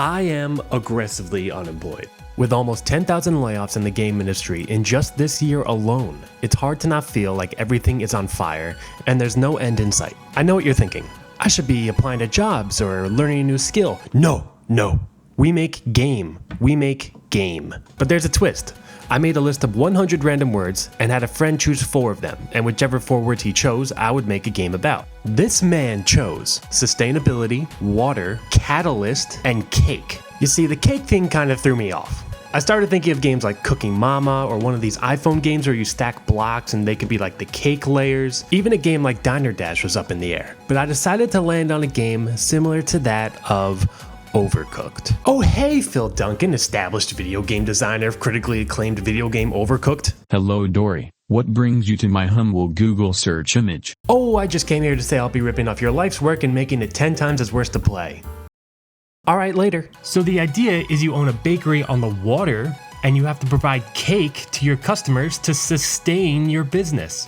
I am aggressively unemployed. With almost 10,000 layoffs in the game industry in just this year alone, it's hard to not feel like everything is on fire and there's no end in sight. I know what you're thinking. I should be applying to jobs or learning a new skill. No. We make game. But there's a twist. I made a list of 100 random words and had a friend choose 4 of them, and whichever 4 words he chose, I would make a game about. This man chose sustainability, water, catalyst, and cake. You see, the cake thing kind of threw me off. I started thinking of games like Cooking Mama or one of these iPhone games where you stack blocks and they could be like the cake layers. Even a game like Diner Dash was up in the air. But I decided to land on a game similar to that of Overcooked. Oh hey, Phil Duncan, established video game designer of critically acclaimed video game Overcooked. Hello Dory, what brings you to my humble Google search image? Oh, I just came here to say I'll be ripping off your life's work and making it 10 times as worse to play. Alright, later. So the idea is you own a bakery on the water and you have to provide cake to your customers to sustain your business.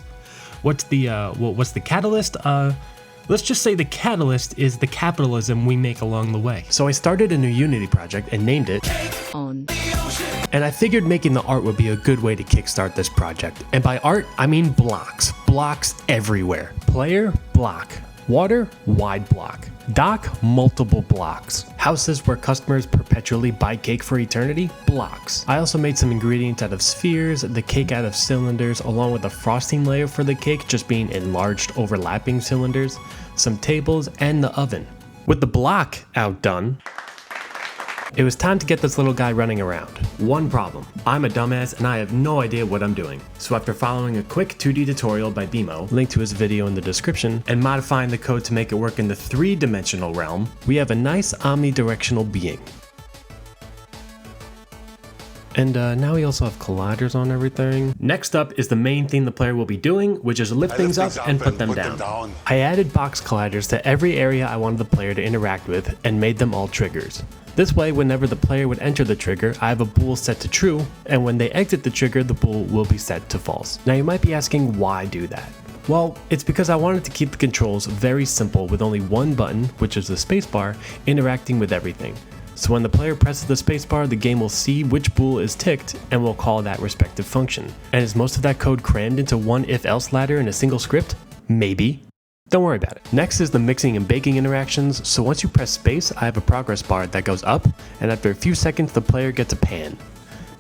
What's the catalyst? Let's just say the catalyst is the capitalism we make along the way. So I started a new Unity project and named it On. And I figured making the art would be a good way to kickstart this project. And by art, I mean blocks. Blocks everywhere. Player, block. Water, wide block. Dock, multiple blocks. Houses where customers perpetually buy cake for eternity, blocks. I also made some ingredients out of spheres, the cake out of cylinders, along with a frosting layer for the cake just being enlarged overlapping cylinders, some tables, and the oven. With the block outdone, it was time to get this little guy running around. One problem, I'm a dumbass and I have no idea what I'm doing. So after following a quick 2D tutorial by BMO, linked to his video in the description, and modifying the code to make it work in the 3-dimensional realm, we have a nice omnidirectional being. And now we also have colliders on everything. Next up is the main thing the player will be doing, which is lift things up and put them down. I added box colliders to every area I wanted the player to interact with and made them all triggers. This way, whenever the player would enter the trigger, I have a bool set to true, and when they exit the trigger, the bool will be set to false. Now you might be asking why do that? Well, it's because I wanted to keep the controls very simple with only one button, which is the spacebar, interacting with everything. So when the player presses the spacebar, the game will see which bool is ticked and will call that respective function. And is most of that code crammed into one if-else ladder in a single script? Maybe. Don't worry about it. Next is the mixing and baking interactions. So once you press space, I have a progress bar that goes up, and after a few seconds the player gets a pan.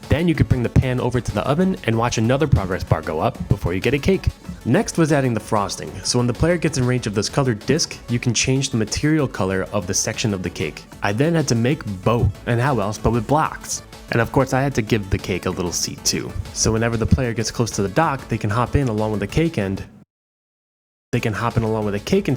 Then you could bring the pan over to the oven and watch another progress bar go up before you get a cake. Next was adding the frosting. So when the player gets in range of this colored disc, you can change the material color of the section of the cake. I then had to make boat, and how else but with blocks. And of course I had to give the cake a little seat too. So whenever the player gets close to the dock, they can hop in along with the cake and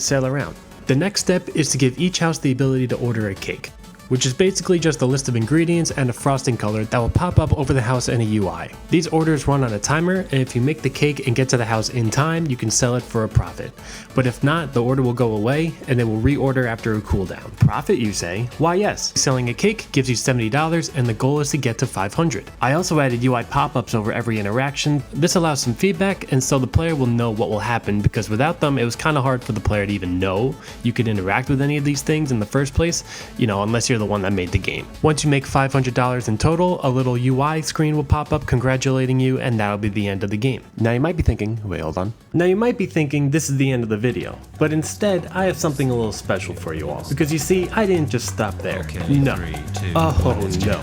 sail around. The next step is to give each house the ability to order a cake, which is basically just a list of ingredients and a frosting color that will pop up over the house in a UI. These orders run on a timer, and if you make the cake and get to the house in time, you can sell it for a profit. But if not, the order will go away and it will reorder after a cooldown. Profit, you say? Why yes, selling a cake gives you $70 and the goal is to get to 500. I also added UI pop-ups over every interaction. This allows some feedback and so the player will know what will happen, because without them it was kind of hard for the player to even know you could interact with any of these things in the first place, unless you're the one that made the game. Once you make $500 in total, a little UI screen will pop up congratulating you, and that'll be the end of the game. Now you might be thinking, wait, hold on. Now you might be thinking this is the end of the video, but instead I have something a little special for you all. Because you see, I didn't just stop there. Okay, no. 3, 2, Oh no.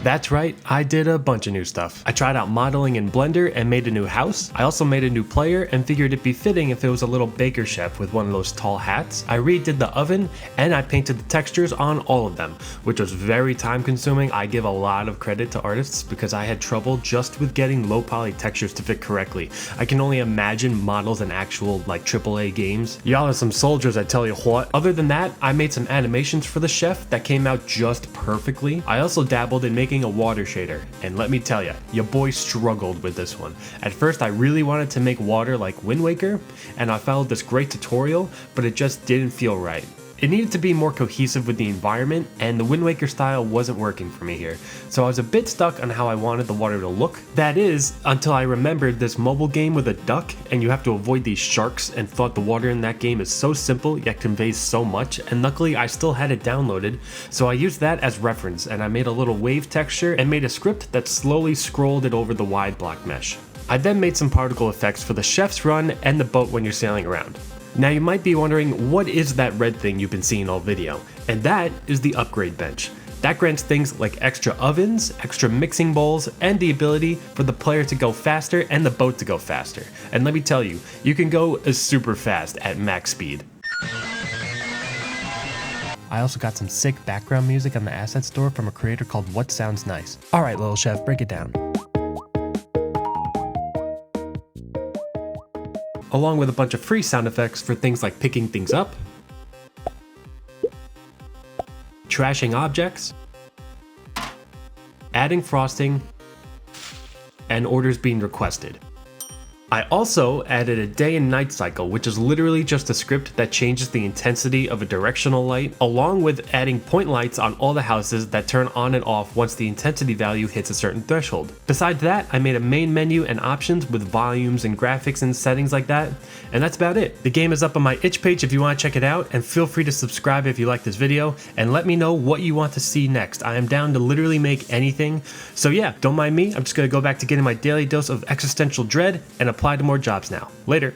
That's right, I did a bunch of new stuff. I tried out modeling in Blender and made a new house. I also made a new player and figured it'd be fitting if it was a little baker chef with one of those tall hats. I redid the oven and I painted the textures on all of them, which was very time consuming. I give a lot of credit to artists because I had trouble just with getting low poly textures to fit correctly. I can only imagine models in actual AAA games. Y'all are some soldiers, I tell you what. Other than that, I made some animations for the chef that came out just perfectly. I also dabbled in making making a water shader, and let me tell ya, your boy struggled with this one. At first I really wanted to make water like Wind Waker, and I followed this great tutorial, but it just didn't feel right. It needed to be more cohesive with the environment, and the Wind Waker style wasn't working for me here, so I was a bit stuck on how I wanted the water to look. That is, until I remembered this mobile game with a duck, and you have to avoid these sharks, and thought the water in that game is so simple yet conveys so much, and luckily I still had it downloaded, so I used that as reference, and I made a little wave texture and made a script that slowly scrolled it over the wide block mesh. I then made some particle effects for the chef's run and the boat when you're sailing around. Now you might be wondering, what is that red thing you've been seeing all video? And that is the upgrade bench. That grants things like extra ovens, extra mixing bowls, and the ability for the player to go faster and the boat to go faster. And let me tell you, you can go super fast at max speed. I also got some sick background music on the asset store from a creator called What Sounds Nice. Alright, little chef, break it down. Along with a bunch of free sound effects for things like picking things up, trashing objects, adding frosting, and orders being requested. I also added a day and night cycle, which is literally just a script that changes the intensity of a directional light, along with adding point lights on all the houses that turn on and off once the intensity value hits a certain threshold. Besides that, I made a main menu and options with volumes and graphics and settings like that, and that's about it. The game is up on my itch page if you want to check it out, and feel free to subscribe if you like this video, and let me know what you want to see next. I am down to literally make anything, so yeah, don't mind me. I'm just gonna go back to getting my daily dose of existential dread and apply to more jobs now. Later.